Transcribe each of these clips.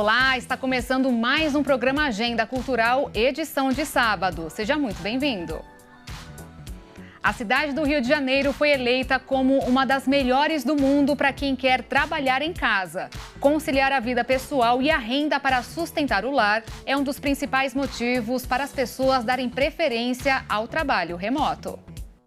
Olá, está começando mais um programa Agenda Cultural, edição de sábado. Seja muito bem-vindo. A cidade do Rio de Janeiro foi eleita como uma das melhores do mundo para quem quer trabalhar em casa. Conciliar a vida pessoal e a renda para sustentar o lar é um dos principais motivos para as pessoas darem preferência ao trabalho remoto.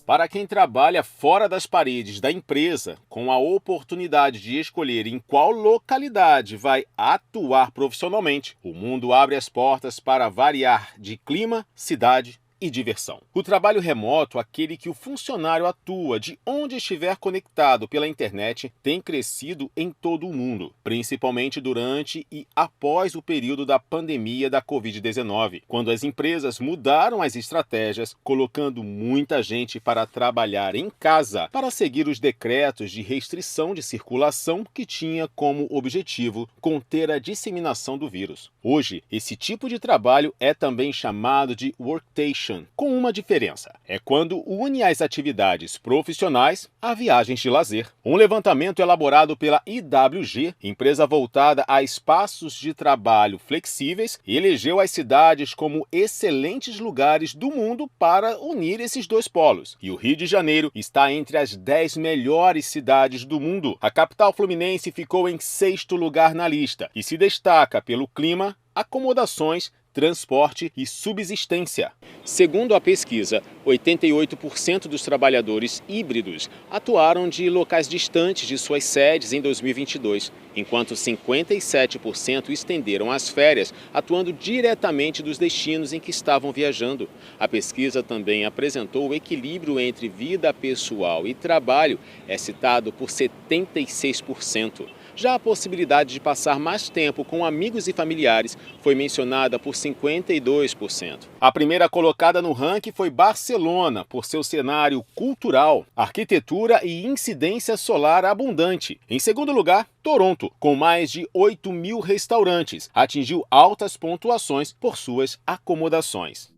Para quem trabalha fora das paredes da empresa, com a oportunidade de escolher em qual localidade vai atuar profissionalmente, o mundo abre as portas para variar de clima, cidade e diversão. O trabalho remoto, aquele que o funcionário atua de onde estiver conectado pela internet, tem crescido em todo o mundo, principalmente durante e após o período da pandemia da Covid-19, quando as empresas mudaram as estratégias, colocando muita gente para trabalhar em casa para seguir os decretos de restrição de circulação que tinha como objetivo conter a disseminação do vírus. Hoje, esse tipo de trabalho é também chamado de workation, com uma diferença. É quando une as atividades profissionais a viagens de lazer. Um levantamento elaborado pela IWG, empresa voltada a espaços de trabalho flexíveis, elegeu as cidades como excelentes lugares do mundo para unir esses dois polos. E o Rio de Janeiro está entre as 10 melhores cidades do mundo. A capital fluminense ficou em 6º lugar na lista e se destaca pelo clima, acomodações, transporte e subsistência. Segundo a pesquisa, 88% dos trabalhadores híbridos atuaram de locais distantes de suas sedes em 2022, enquanto 57% estenderam as férias, atuando diretamente dos destinos em que estavam viajando. A pesquisa também apresentou o equilíbrio entre vida pessoal e trabalho, é citado por 76%. Já a possibilidade de passar mais tempo com amigos e familiares foi mencionada por 52%. A primeira colocada no ranking foi Barcelona, por seu cenário cultural, arquitetura e incidência solar abundante. Em segundo lugar, Toronto, com mais de 8.000 restaurantes, atingiu altas pontuações por suas acomodações.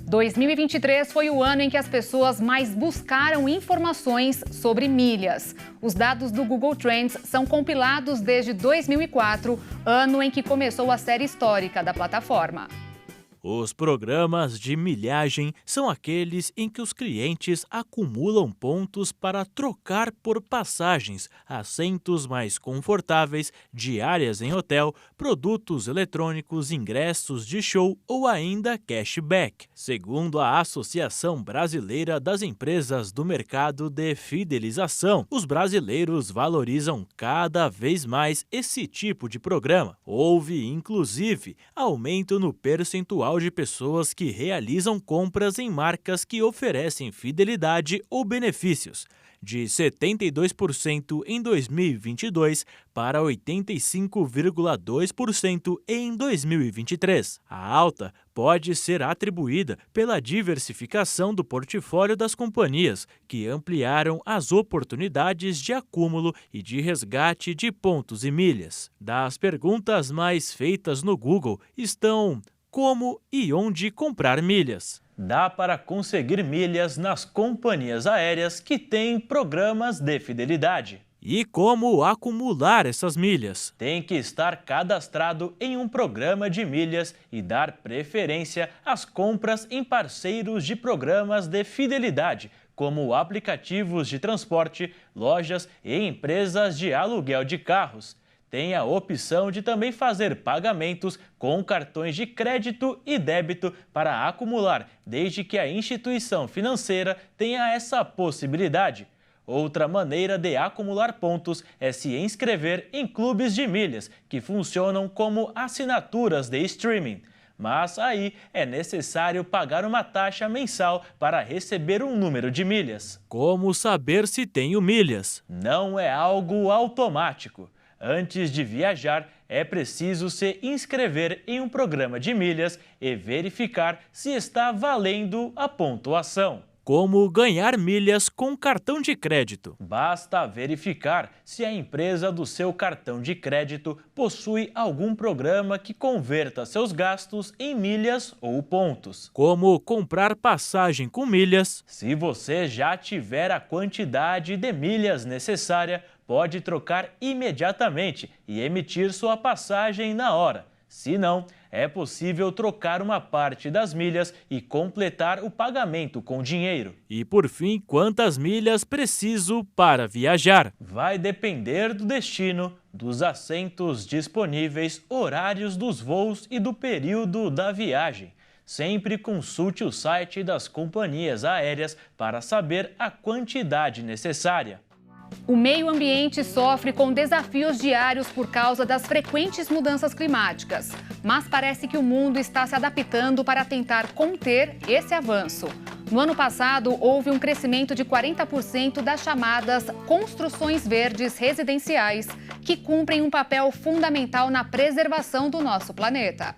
2023 foi o ano em que as pessoas mais buscaram informações sobre milhas. Os dados do Google Trends são compilados desde 2004, ano em que começou a série histórica da plataforma. Os programas de milhagem são aqueles em que os clientes acumulam pontos para trocar por passagens, assentos mais confortáveis, diárias em hotel, produtos eletrônicos, ingressos de show ou ainda cashback. Segundo a Associação Brasileira das Empresas do Mercado de Fidelização, os brasileiros valorizam cada vez mais esse tipo de programa. Houve, inclusive, aumento no percentual de pessoas que realizam compras em marcas que oferecem fidelidade ou benefícios, de 72% em 2022 para 85,2% em 2023. A alta pode ser atribuída pela diversificação do portfólio das companhias, que ampliaram as oportunidades de acúmulo e de resgate de pontos e milhas. Das perguntas mais feitas no Google estão: como e onde comprar milhas? Dá para conseguir milhas nas companhias aéreas que têm programas de fidelidade. E como acumular essas milhas? Tem que estar cadastrado em um programa de milhas e dar preferência às compras em parceiros de programas de fidelidade, como aplicativos de transporte, lojas e empresas de aluguel de carros. Tem a opção de também fazer pagamentos com cartões de crédito e débito para acumular, desde que a instituição financeira tenha essa possibilidade. Outra maneira de acumular pontos é se inscrever em clubes de milhas, que funcionam como assinaturas de streaming. Mas aí é necessário pagar uma taxa mensal para receber um número de milhas. Como saber se tenho milhas? Não é algo automático. Antes de viajar, é preciso se inscrever em um programa de milhas e verificar se está valendo a pontuação. Como ganhar milhas com cartão de crédito? Basta verificar se a empresa do seu cartão de crédito possui algum programa que converta seus gastos em milhas ou pontos. Como comprar passagem com milhas? Se você já tiver a quantidade de milhas necessária, pode trocar imediatamente e emitir sua passagem na hora. Se não, é possível trocar uma parte das milhas e completar o pagamento com dinheiro. E por fim, quantas milhas preciso para viajar? Vai depender do destino, dos assentos disponíveis, horários dos voos e do período da viagem. Sempre consulte o site das companhias aéreas para saber a quantidade necessária. O meio ambiente sofre com desafios diários por causa das frequentes mudanças climáticas. Mas parece que o mundo está se adaptando para tentar conter esse avanço. No ano passado, houve um crescimento de 40% das chamadas construções verdes residenciais, que cumprem um papel fundamental na preservação do nosso planeta.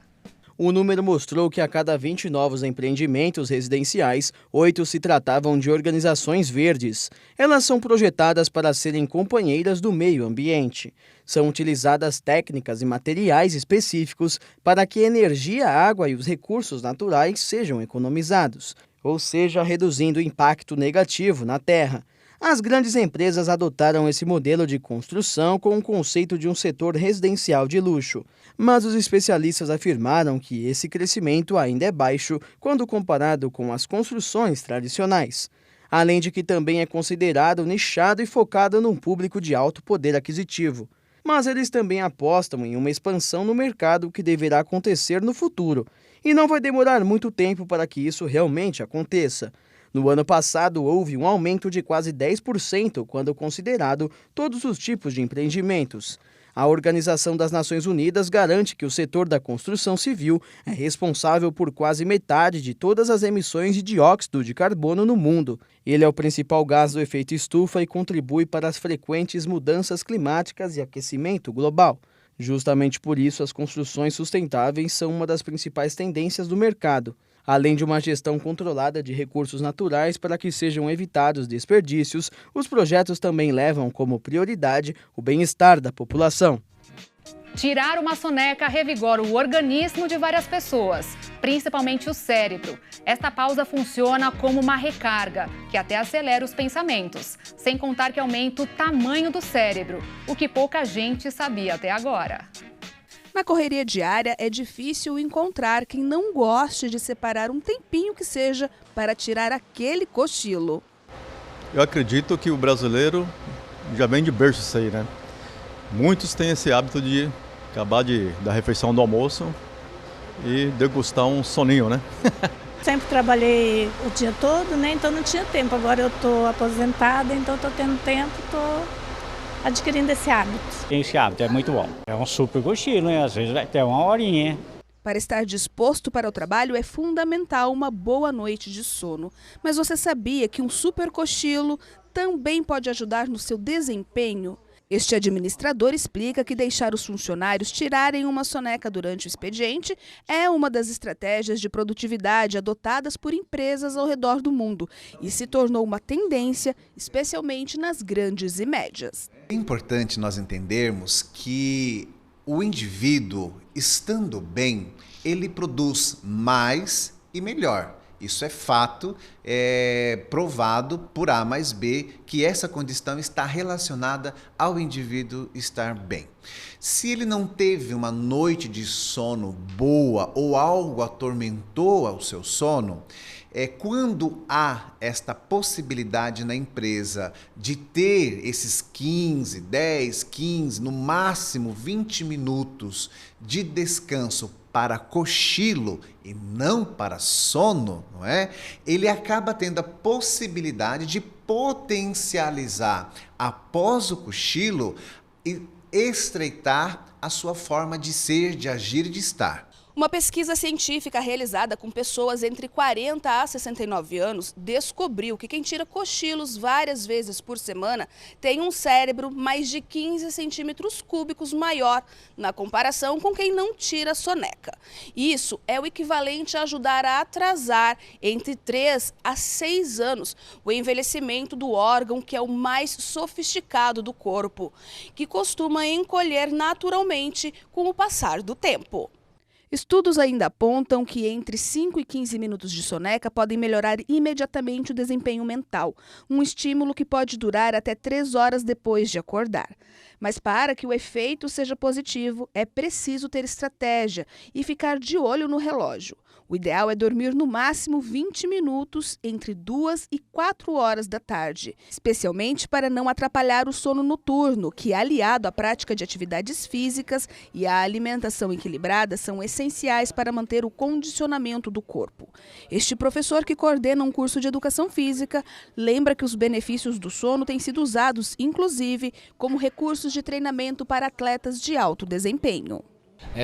O número mostrou que a cada 20 novos empreendimentos residenciais, 8 se tratavam de organizações verdes. Elas são projetadas para serem companheiras do meio ambiente. São utilizadas técnicas e materiais específicos para que a energia, a água e os recursos naturais sejam economizados, ou seja, reduzindo o impacto negativo na terra. As grandes empresas adotaram esse modelo de construção com o conceito de um setor residencial de luxo. Mas os especialistas afirmaram que esse crescimento ainda é baixo quando comparado com as construções tradicionais. Além de que também é considerado nichado e focado num público de alto poder aquisitivo. Mas eles também apostam em uma expansão no mercado que deverá acontecer no futuro. E não vai demorar muito tempo para que isso realmente aconteça. No ano passado, houve um aumento de quase 10% quando considerado todos os tipos de empreendimentos. A Organização das Nações Unidas garante que o setor da construção civil é responsável por quase metade de todas as emissões de dióxido de carbono no mundo. Ele é o principal gás do efeito estufa e contribui para as frequentes mudanças climáticas e aquecimento global. Justamente por isso, as construções sustentáveis são uma das principais tendências do mercado. Além de uma gestão controlada de recursos naturais para que sejam evitados desperdícios, os projetos também levam como prioridade o bem-estar da população. Tirar uma soneca revigora o organismo de várias pessoas, principalmente o cérebro. Esta pausa funciona como uma recarga, que até acelera os pensamentos, sem contar que aumenta o tamanho do cérebro, o que pouca gente sabia até agora. Na correria diária, é difícil encontrar quem não goste de separar um tempinho que seja para tirar aquele cochilo. Eu acredito que o brasileiro já vem de berço isso aí, né? Muitos têm esse hábito de acabar da refeição do almoço e degustar um soninho, né? Sempre trabalhei o dia todo, né? Então não tinha tempo. Agora eu estou aposentada, então estou tendo tempo, estou adquirindo esse hábito. Esse hábito é muito bom. É um super cochilo, né? Às vezes até uma horinha. Para estar disposto para o trabalho é fundamental uma boa noite de sono. Mas você sabia que um super cochilo também pode ajudar no seu desempenho? Este administrador explica que deixar os funcionários tirarem uma soneca durante o expediente é uma das estratégias de produtividade adotadas por empresas ao redor do mundo e se tornou uma tendência, especialmente nas grandes e médias. É importante nós entendermos que o indivíduo, estando bem, ele produz mais e melhor. Isso é fato, é provado por A mais B que essa condição está relacionada ao indivíduo estar bem. Se ele não teve uma noite de sono boa ou algo atormentou ao seu sono, quando há esta possibilidade na empresa de ter esses 10, 15, no máximo 20 minutos de descanso para cochilo e não para sono, não é? Ele acaba tendo a possibilidade de potencializar após o cochilo e estreitar a sua forma de ser, de agir e de estar. Uma pesquisa científica realizada com pessoas entre 40 a 69 anos descobriu que quem tira cochilos várias vezes por semana tem um cérebro mais de 15 centímetros cúbicos maior na comparação com quem não tira soneca. Isso é o equivalente a ajudar a atrasar entre 3 a 6 anos o envelhecimento do órgão que é o mais sofisticado do corpo, que costuma encolher naturalmente com o passar do tempo. Estudos ainda apontam que entre 5 e 15 minutos de soneca podem melhorar imediatamente o desempenho mental, um estímulo que pode durar até 3 horas depois de acordar. Mas para que o efeito seja positivo, é preciso ter estratégia e ficar de olho no relógio. O ideal é dormir no máximo 20 minutos entre 2 e 4 horas da tarde, especialmente para não atrapalhar o sono noturno, que, aliado à prática de atividades físicas e à alimentação equilibrada, são essenciais para manter o condicionamento do corpo. Este professor, que coordena um curso de educação física, lembra que os benefícios do sono têm sido usados, inclusive, como recursos de treinamento para atletas de alto desempenho.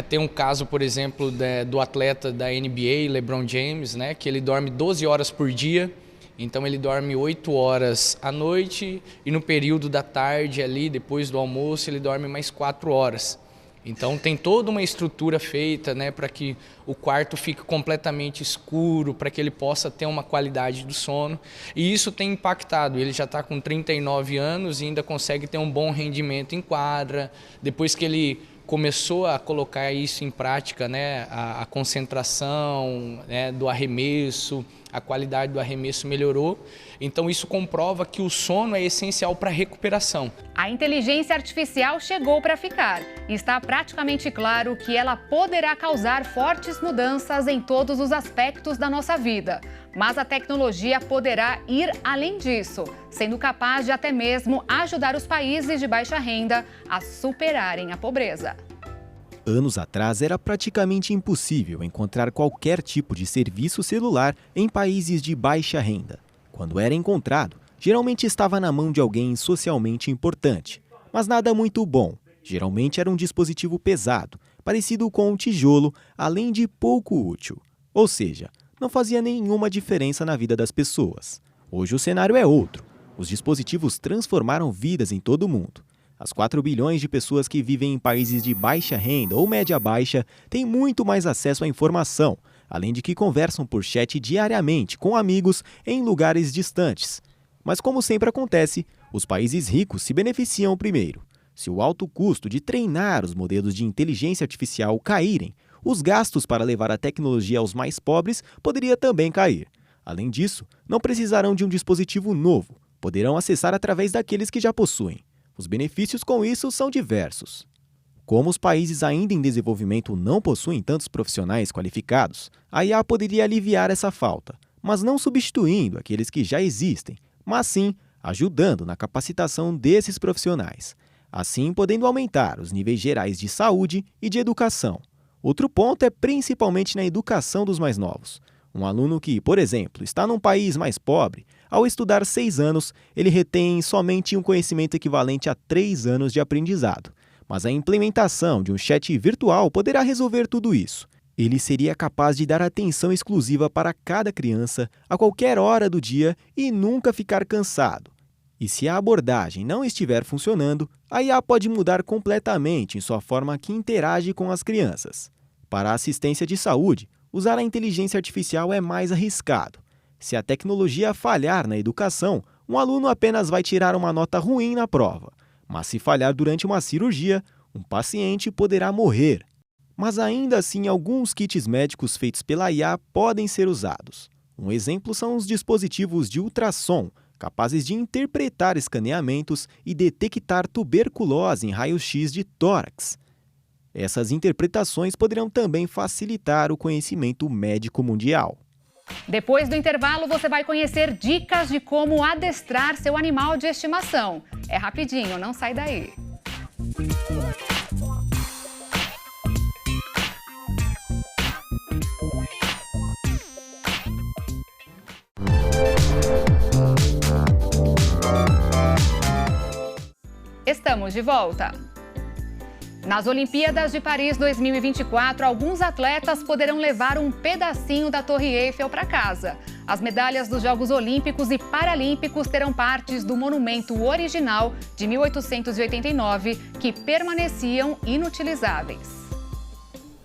Tem um caso, por exemplo, do atleta da NBA, LeBron James, que ele dorme 12 horas por dia, então ele dorme 8 horas à noite e no período da tarde, ali, depois do almoço, ele dorme mais 4 horas. Então tem toda uma estrutura feita para que o quarto fique completamente escuro, para que ele possa ter uma qualidade do sono. E isso tem impactado. Ele já está com 39 anos e ainda consegue ter um bom rendimento em quadra. Depois que ele começou a colocar isso em prática, a concentração do arremesso, a qualidade do arremesso melhorou. Então isso comprova que o sono é essencial para a recuperação. A inteligência artificial chegou para ficar e está praticamente claro que ela poderá causar fortes mudanças em todos os aspectos da nossa vida. Mas a tecnologia poderá ir além disso, sendo capaz de até mesmo ajudar os países de baixa renda a superarem a pobreza. Anos atrás, era praticamente impossível encontrar qualquer tipo de serviço celular em países de baixa renda. Quando era encontrado, geralmente estava na mão de alguém socialmente importante, mas nada muito bom. Geralmente era um dispositivo pesado, parecido com um tijolo, além de pouco útil. Ou seja, não fazia nenhuma diferença na vida das pessoas. Hoje o cenário é outro. Os dispositivos transformaram vidas em todo o mundo. As 4 bilhões de pessoas que vivem em países de baixa renda ou média baixa têm muito mais acesso à informação, além de que conversam por chat diariamente com amigos em lugares distantes. Mas como sempre acontece, os países ricos se beneficiam primeiro. Se o alto custo de treinar os modelos de inteligência artificial caírem, os gastos para levar a tecnologia aos mais pobres poderia também cair. Além disso, não precisarão de um dispositivo novo, poderão acessar através daqueles que já possuem. Os benefícios com isso são diversos. Como os países ainda em desenvolvimento não possuem tantos profissionais qualificados, a IA poderia aliviar essa falta, mas não substituindo aqueles que já existem, mas sim ajudando na capacitação desses profissionais, assim podendo aumentar os níveis gerais de saúde e de educação. Outro ponto é principalmente na educação dos mais novos. Um aluno que, por exemplo, está num país mais pobre, ao estudar 6 anos, ele retém somente um conhecimento equivalente a 3 anos de aprendizado. Mas a implementação de um chat virtual poderá resolver tudo isso. Ele seria capaz de dar atenção exclusiva para cada criança, a qualquer hora do dia e nunca ficar cansado. E se a abordagem não estiver funcionando, a IA pode mudar completamente em sua forma que interage com as crianças. Para a assistência de saúde, usar a inteligência artificial é mais arriscado. Se a tecnologia falhar na educação, um aluno apenas vai tirar uma nota ruim na prova. Mas se falhar durante uma cirurgia, um paciente poderá morrer. Mas ainda assim, alguns kits médicos feitos pela IA podem ser usados. Um exemplo são os dispositivos de ultrassom, capazes de interpretar escaneamentos e detectar tuberculose em raio-x de tórax. Essas interpretações poderão também facilitar o conhecimento médico mundial. Depois do intervalo, você vai conhecer dicas de como adestrar seu animal de estimação. É rapidinho, não sai daí. Estamos de volta. Nas Olimpíadas de Paris 2024, alguns atletas poderão levar um pedacinho da Torre Eiffel para casa. As medalhas dos Jogos Olímpicos e Paralímpicos terão partes do monumento original de 1889, que permaneciam inutilizáveis.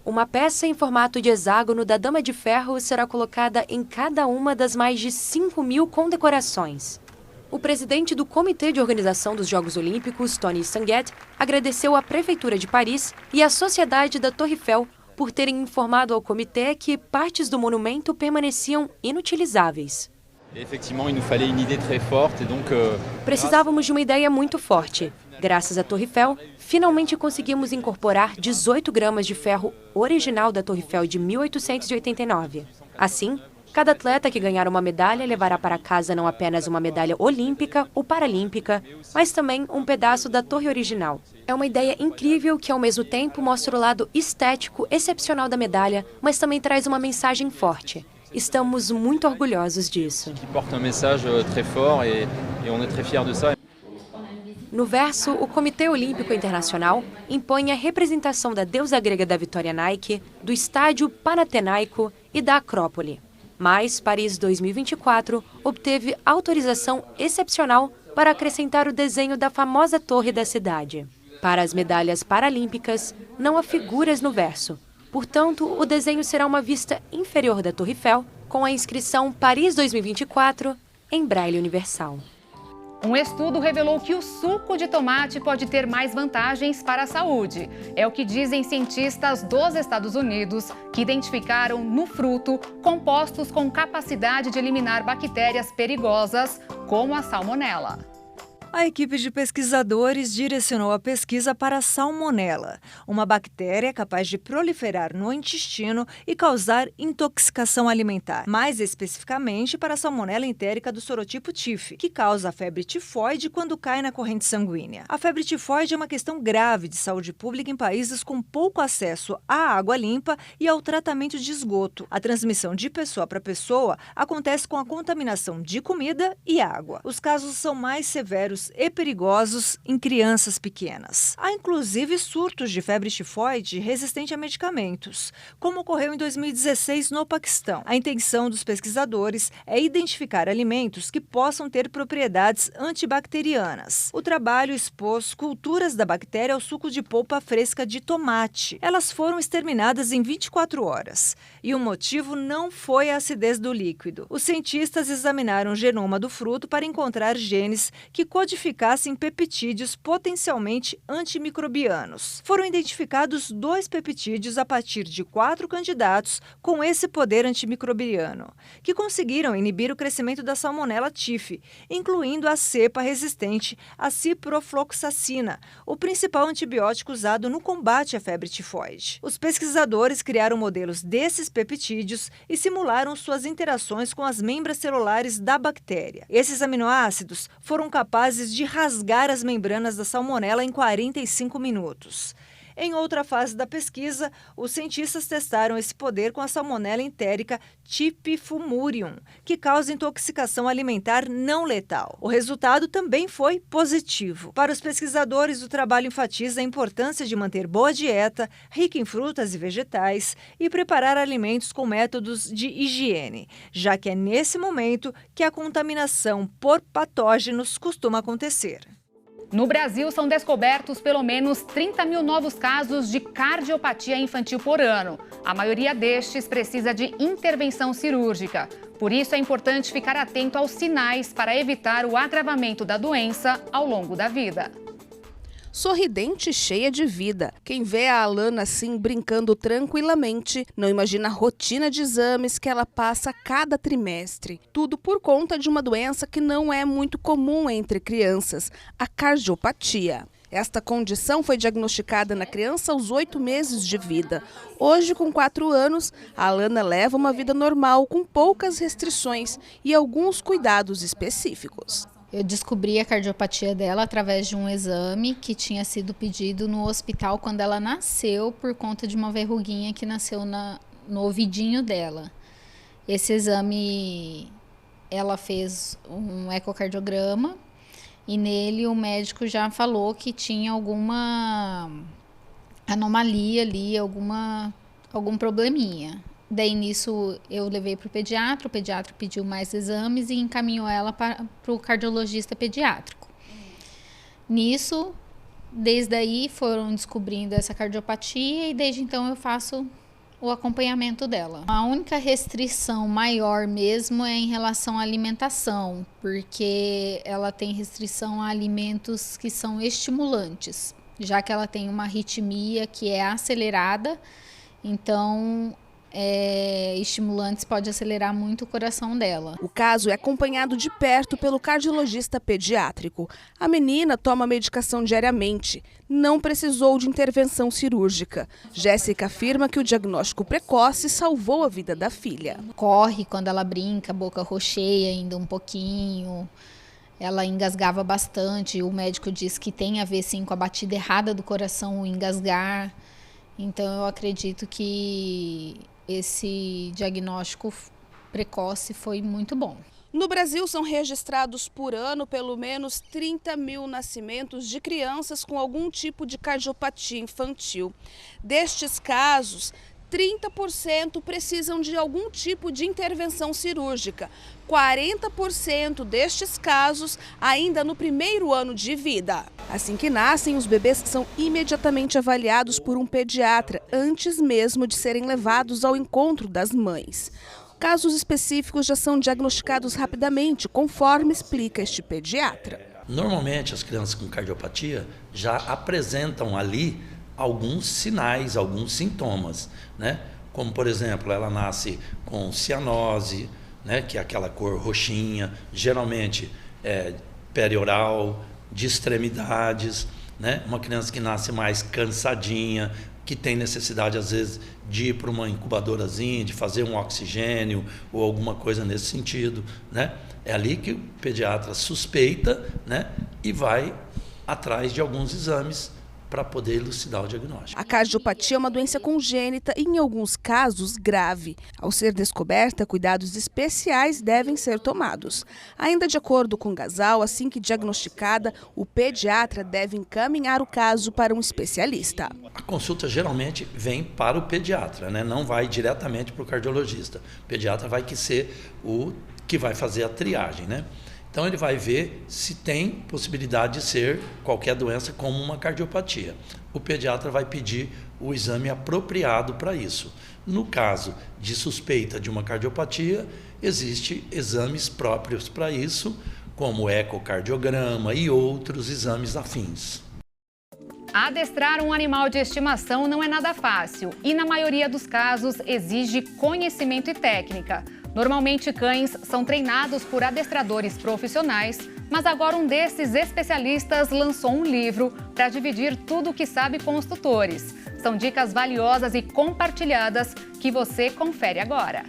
Uma peça em formato de hexágono da Dama de Ferro será colocada em cada uma das mais de 5.000 condecorações. O presidente do Comitê de Organização dos Jogos Olímpicos, Tony Stanguet, agradeceu à Prefeitura de Paris e à Sociedade da Torre Eiffel por terem informado ao comitê que partes do monumento permaneciam inutilizáveis. Precisávamos de uma ideia muito forte. Graças à Torre Eiffel, finalmente conseguimos incorporar 18 gramas de ferro original da Torre Eiffel de 1889. Assim, cada atleta que ganhar uma medalha levará para casa não apenas uma medalha olímpica ou paralímpica, mas também um pedaço da torre original. É uma ideia incrível que, ao mesmo tempo, mostra o lado estético excepcional da medalha, mas também traz uma mensagem forte. Estamos muito orgulhosos disso. No verso, o Comitê Olímpico Internacional impõe a representação da deusa grega da vitória Nike, do estádio Panatenaico e da Acrópole. Mas Paris 2024 obteve autorização excepcional para acrescentar o desenho da famosa torre da cidade. Para as medalhas paralímpicas, não há figuras no verso. Portanto, o desenho será uma vista inferior da Torre Eiffel, com a inscrição Paris 2024 em braille universal. Um estudo revelou que o suco de tomate pode ter mais vantagens para a saúde. É o que dizem cientistas dos Estados Unidos, que identificaram no fruto compostos com capacidade de eliminar bactérias perigosas, como a salmonela. A equipe de pesquisadores direcionou a pesquisa para a salmonela, uma bactéria capaz de proliferar no intestino e causar intoxicação alimentar. Mais especificamente para a salmonela entérica do sorotipo TIF, que causa a febre tifoide quando cai na corrente sanguínea. A febre tifoide é uma questão grave de saúde pública em países com pouco acesso à água limpa e ao tratamento de esgoto. A transmissão de pessoa para pessoa acontece com a contaminação de comida e água. Os casos são mais severos e perigosos em crianças pequenas. Há inclusive surtos de febre tifoide resistente a medicamentos, como ocorreu em 2016 no Paquistão. A intenção dos pesquisadores é identificar alimentos que possam ter propriedades antibacterianas. O trabalho expôs culturas da bactéria ao suco de polpa fresca de tomate. Elas foram exterminadas em 24 horas e o motivo não foi a acidez do líquido. Os cientistas examinaram o genoma do fruto para encontrar genes que codificassem peptídeos potencialmente antimicrobianos. Foram identificados 2 peptídeos a partir de 4 candidatos com esse poder antimicrobiano, que conseguiram inibir o crescimento da salmonela TIF, incluindo a cepa resistente à ciprofloxacina, o principal antibiótico usado no combate à febre tifoide. Os pesquisadores criaram modelos desses peptídeos e simularam suas interações com as membras celulares da bactéria. Esses aminoácidos foram capazes de rasgar as membranas da salmonela em 45 minutos. Em outra fase da pesquisa, os cientistas testaram esse poder com a salmonela entérica Typhimurium, que causa intoxicação alimentar não letal. O resultado também foi positivo. Para os pesquisadores, o trabalho enfatiza a importância de manter boa dieta, rica em frutas e vegetais, e preparar alimentos com métodos de higiene, já que é nesse momento que a contaminação por patógenos costuma acontecer. No Brasil, são descobertos pelo menos 30 mil novos casos de cardiopatia infantil por ano. A maioria destes precisa de intervenção cirúrgica. Por isso, é importante ficar atento aos sinais para evitar o agravamento da doença ao longo da vida. Sorridente e cheia de vida. Quem vê a Alana assim brincando tranquilamente, não imagina a rotina de exames que ela passa a cada trimestre. Tudo por conta de uma doença que não é muito comum entre crianças, a cardiopatia. Esta condição foi diagnosticada na criança aos 8 meses de vida. Hoje, com 4 anos, a Alana leva uma vida normal, com poucas restrições e alguns cuidados específicos. Eu descobri a cardiopatia dela através de um exame que tinha sido pedido no hospital quando ela nasceu, por conta de uma verruguinha que nasceu no ouvidinho dela. Esse exame, ela fez um ecocardiograma e nele o médico já falou que tinha alguma anomalia ali, algum probleminha. Daí, nisso, eu levei para o pediatra pediu mais exames e encaminhou ela para o cardiologista pediátrico. Nisso, desde aí, foram descobrindo essa cardiopatia e desde então eu faço o acompanhamento dela. A única restrição maior mesmo é em relação à alimentação, porque ela tem restrição a alimentos que são estimulantes, já que ela tem uma arritmia que é acelerada. Então, estimulantes pode acelerar muito o coração dela. O caso é acompanhado de perto pelo cardiologista pediátrico. A menina toma medicação diariamente, não precisou de intervenção cirúrgica. Jéssica afirma que o diagnóstico precoce salvou a vida da filha. Corre quando ela brinca, boca roxeia ainda um pouquinho. Ela engasgava bastante. O médico diz que tem a ver sim com a batida errada do coração, o engasgar. Então eu acredito que esse diagnóstico precoce foi muito bom. No Brasil, são registrados por ano pelo menos 30 mil nascimentos de crianças com algum tipo de cardiopatia infantil. Destes casos, 30% precisam de algum tipo de intervenção cirúrgica. 40% destes casos ainda no primeiro ano de vida. Assim que nascem, os bebês são imediatamente avaliados por um pediatra, antes mesmo de serem levados ao encontro das mães. Casos específicos já são diagnosticados rapidamente, conforme explica este pediatra. Normalmente, as crianças com cardiopatia já apresentam ali alguns sinais, alguns sintomas, né? Como, por exemplo, ela nasce com cianose, né? Que é aquela cor roxinha, geralmente perioral, de extremidades, né? Uma criança que nasce mais cansadinha, que tem necessidade, às vezes, de ir para uma incubadorazinha, de fazer um oxigênio ou alguma coisa nesse sentido, né? É ali que o pediatra suspeita, né? E vai atrás de alguns exames para poder elucidar o diagnóstico. A cardiopatia é uma doença congênita e, em alguns casos, grave. Ao ser descoberta, cuidados especiais devem ser tomados. Ainda de acordo com o Gasal, assim que diagnosticada, o pediatra deve encaminhar o caso para um especialista. A consulta geralmente vem para o pediatra, né? Não vai diretamente para o cardiologista. O pediatra vai ser o que vai fazer a triagem, né? Então ele vai ver se tem possibilidade de ser qualquer doença como uma cardiopatia. O pediatra vai pedir o exame apropriado para isso. No caso de suspeita de uma cardiopatia, existem exames próprios para isso, como o ecocardiograma e outros exames afins. Adestrar um animal de estimação não é nada fácil e, na maioria dos casos, exige conhecimento e técnica. Normalmente, cães são treinados por adestradores profissionais, mas agora um desses especialistas lançou um livro para dividir tudo o que sabe com os tutores. São dicas valiosas e compartilhadas que você confere agora.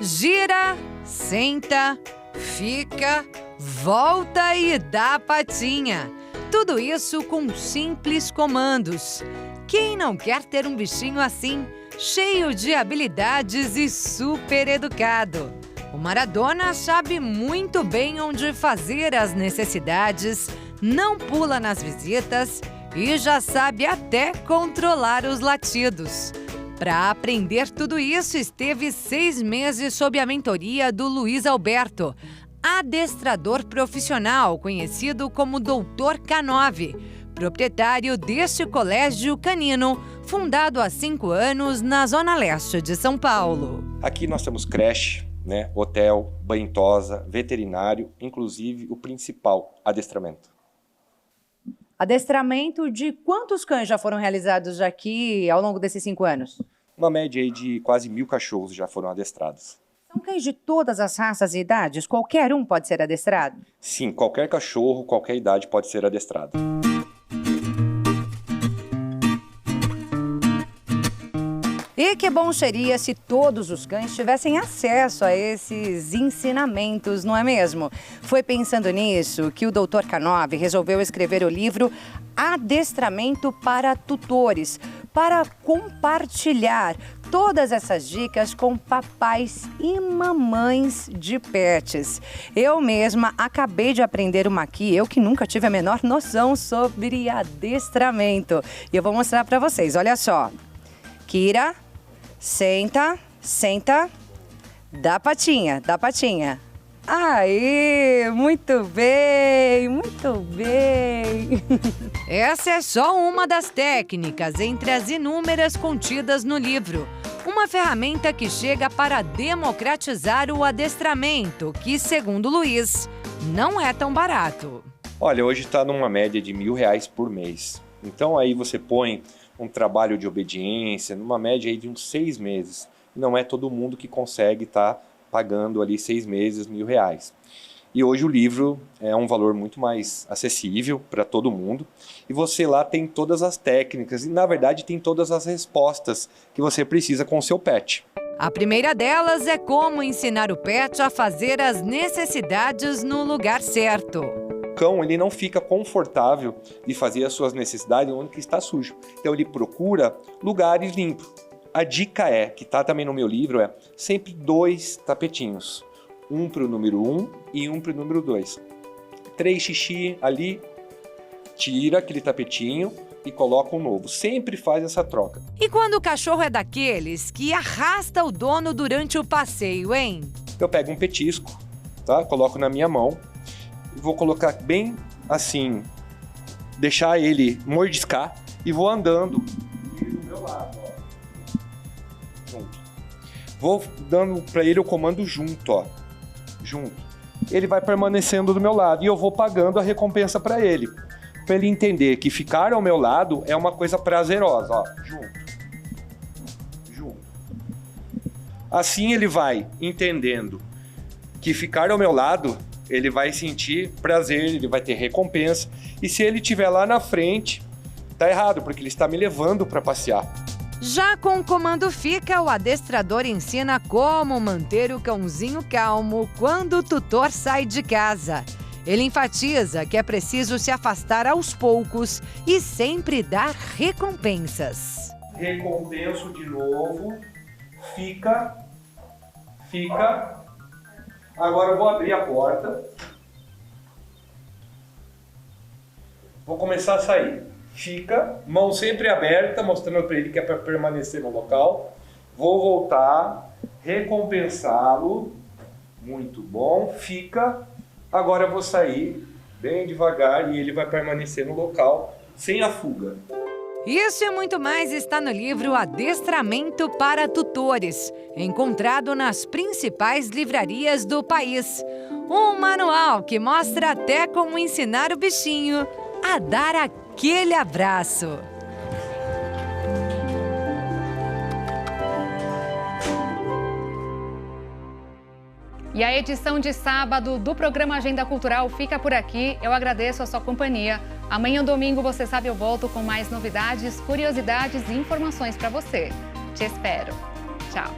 Gira, senta, fica, volta e dá patinha. Tudo isso com simples comandos. Quem não quer ter um bichinho assim, cheio de habilidades e super educado? O Maradona sabe muito bem onde fazer as necessidades, não pula nas visitas e já sabe até controlar os latidos. Para aprender tudo isso, esteve 6 meses sob a mentoria do Luiz Alberto, adestrador profissional conhecido como Dr. K9, proprietário deste colégio canino, fundado há 5 anos na Zona Leste de São Paulo. Aqui nós temos creche, né, hotel, banho-tosa, veterinário, inclusive o principal, adestramento. Adestramento de quantos cães já foram realizados aqui ao longo desses 5 anos? Uma média aí de quase 1000 cachorros já foram adestrados. São cães de todas as raças e idades? Qualquer um pode ser adestrado? Sim, qualquer cachorro, qualquer idade pode ser adestrado. E que bom seria se todos os cães tivessem acesso a esses ensinamentos, não é mesmo? Foi pensando nisso que o Dr. K9 resolveu escrever o livro Adestramento para Tutores, para compartilhar todas essas dicas com papais e mamães de pets. Eu mesma acabei de aprender uma aqui, eu que nunca tive a menor noção sobre adestramento. E eu vou mostrar para vocês, olha só. Kira, senta, senta, dá patinha, dá patinha. Aí, muito bem, muito bem. Essa é só uma das técnicas entre as inúmeras contidas no livro. Uma ferramenta que chega para democratizar o adestramento, que, segundo Luiz, não é tão barato. Olha, hoje está numa média de R$1.000 por mês. Então aí você põe um trabalho de obediência, numa média aí de uns 6 meses. Não é todo mundo que consegue estar pagando ali 6 meses, R$1.000. E hoje o livro é um valor muito mais acessível para todo mundo. E você lá tem todas as técnicas e, na verdade, tem todas as respostas que você precisa com o seu pet. A primeira delas é como ensinar o pet a fazer as necessidades no lugar certo. O cão, ele não fica confortável de fazer as suas necessidades onde que está sujo. Então ele procura lugares limpos. A dica que está também no meu livro, é sempre 2 tapetinhos. Um para o número 1 e um para o número 2. 3 xixi ali, tira aquele tapetinho e coloca um novo. Sempre faz essa troca. E quando o cachorro é daqueles que arrasta o dono durante o passeio, hein? Eu pego um petisco, tá? Coloco na minha mão e vou colocar bem assim, deixar ele mordiscar e vou andando do meu lado, ó. Junto. Vou dando para ele o comando junto, ó. Junto. Ele vai permanecendo do meu lado e eu vou pagando a recompensa para ele entender que ficar ao meu lado é uma coisa prazerosa, ó. Junto. Assim ele vai entendendo que ficar ao meu lado, ele vai sentir prazer, ele vai ter recompensa. E se ele estiver lá na frente, tá errado, porque ele está me levando para passear. Já com o comando Fica, o adestrador ensina como manter o cãozinho calmo quando o tutor sai de casa. Ele enfatiza que é preciso se afastar aos poucos e sempre dar recompensas. Recompenso de novo. Fica. Agora eu vou abrir a porta. Vou começar a sair. Fica, mão sempre aberta, mostrando para ele que é para permanecer no local. Vou voltar, recompensá-lo. Muito bom. Fica. Agora eu vou sair bem devagar e ele vai permanecer no local sem a fuga. Isso e muito mais está no livro Adestramento para Tutores, encontrado nas principais livrarias do país. Um manual que mostra até como ensinar o bichinho a dar aquele abraço. E a edição de sábado do programa Agenda Cultural fica por aqui. Eu agradeço a sua companhia. Amanhã, domingo, você sabe, eu volto com mais novidades, curiosidades e informações para você. Te espero. Tchau.